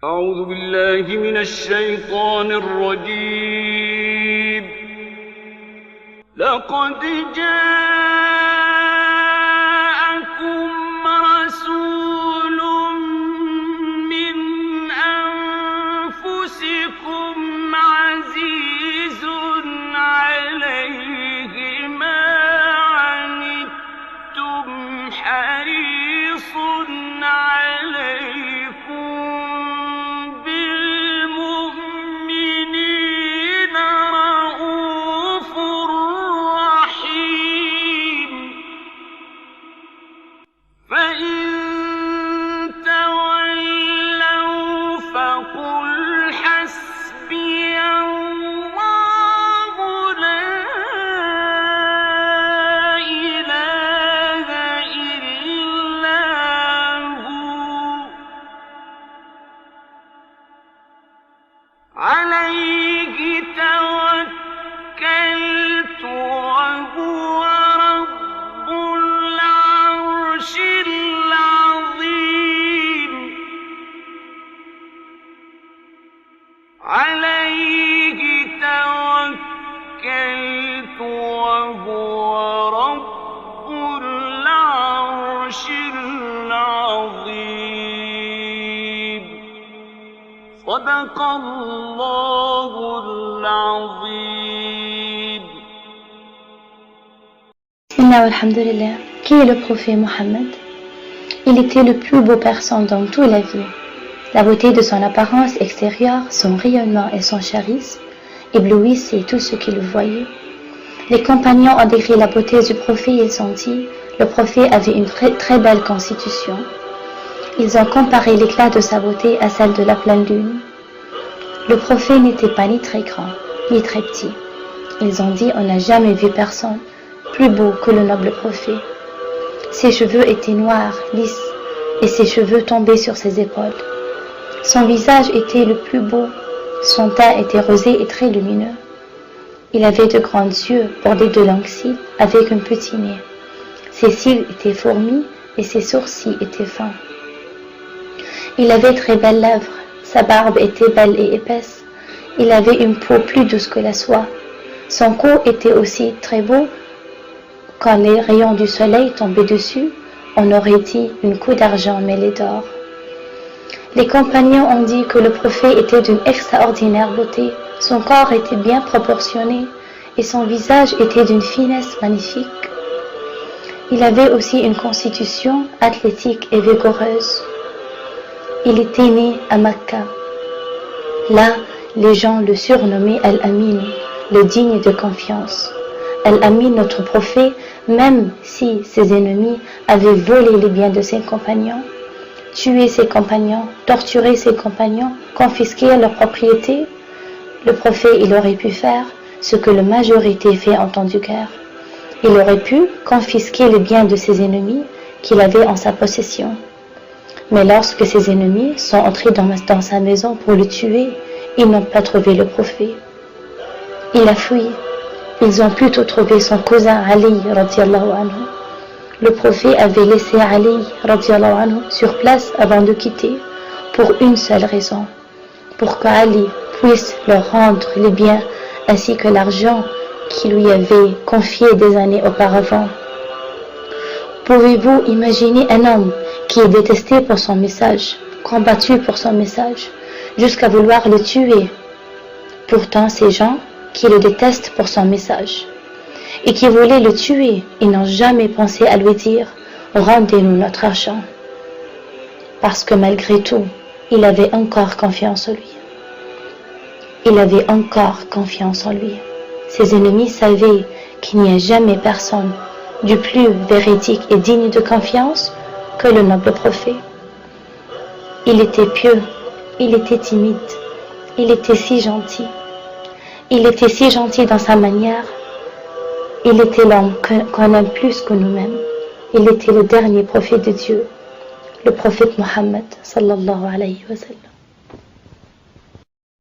أعوذ بالله من الشيطان الرجيم لقد جاءكم رسول من أنفسكم عزيز عليه ما عنتم حريص عليكم بالمؤمنين رؤوف رحيم فإن تولوا فقل حسبي الله لا إله إلا هو عليه توكلت وهو رب العرش العظيم عليه توكلت وهو رب العرش العظيم صدق الله العظيم. Bismillah alhamdulillah. Qui est le prophète Mohammed? Il était le plus beau personne dans toute la vie. La beauté de son apparence extérieure, son rayonnement et son charisme éblouissaient tous ceux qui le voyaient. Les compagnons ont décrit la beauté du prophète et ont dit, le prophète avait une très belle constitution. Ils ont comparé l'éclat de sa beauté à celle de la pleine lune. Le prophète n'était pas ni très grand, ni très petit. Ils ont dit, on n'a jamais vu personne plus beau que le noble prophète. Ses cheveux étaient noirs, lisses, et ses cheveux tombaient sur ses épaules. Son visage était le plus beau, son teint était rosé et très lumineux. Il avait de grands yeux bordés de longs cils avec un petit nez. Ses cils étaient fourmis et ses sourcils étaient fins. Il avait très belles lèvres, sa barbe était belle et épaisse. Il avait une peau plus douce que la soie. Son cou était aussi très beau. Quand les rayons du soleil tombaient dessus, on aurait dit une coupe d'argent mêlée d'or. Les compagnons ont dit que le prophète était d'une extraordinaire beauté. Son corps était bien proportionné et son visage était d'une finesse magnifique. Il avait aussi une constitution athlétique et vigoureuse. Il était né à Mecca. Là, les gens le surnommaient Al-Amin, le digne de confiance. Al-Amin, notre prophète, même si ses ennemis avaient volé les biens de ses compagnons, tué ses compagnons, torturé ses compagnons, confisqué leurs propriétés, le prophète, il aurait pu faire ce que la majorité fait en temps de guerre. Il aurait pu confisquer les biens de ses ennemis qu'il avait en sa possession. Mais lorsque ses ennemis sont entrés dans sa maison pour le tuer, ils n'ont pas trouvé le prophète. Il a fui. Ils ont plutôt trouvé son cousin Ali radiallahu anhu. Le prophète avait laissé Ali radiallahu anhu sur place avant de quitter pour une seule raison, pour qu'Ali puisse leur rendre les biens ainsi que l'argent qu'il lui avait confié des années auparavant. Pouvez-vous imaginer un homme qui est détesté pour son message, combattu pour son message, jusqu'à vouloir le tuer? Pourtant, ces gens qui le détestent pour son message et qui voulaient le tuer, ils n'ont jamais pensé à lui dire « Rendez-nous notre argent ». Parce que malgré tout, il avait encore confiance en lui. Il avait encore confiance en lui. Ses ennemis savaient qu'il n'y a jamais personne du plus véridique et digne de confiance que le noble prophète. Il était pieux, il était timide, il était si gentil. Il était si gentil dans sa manière. Il était l'homme qu'on aime plus que nous-mêmes. Il était le dernier prophète de Dieu, le prophète Mohammed sallallahu alayhi wa sallam.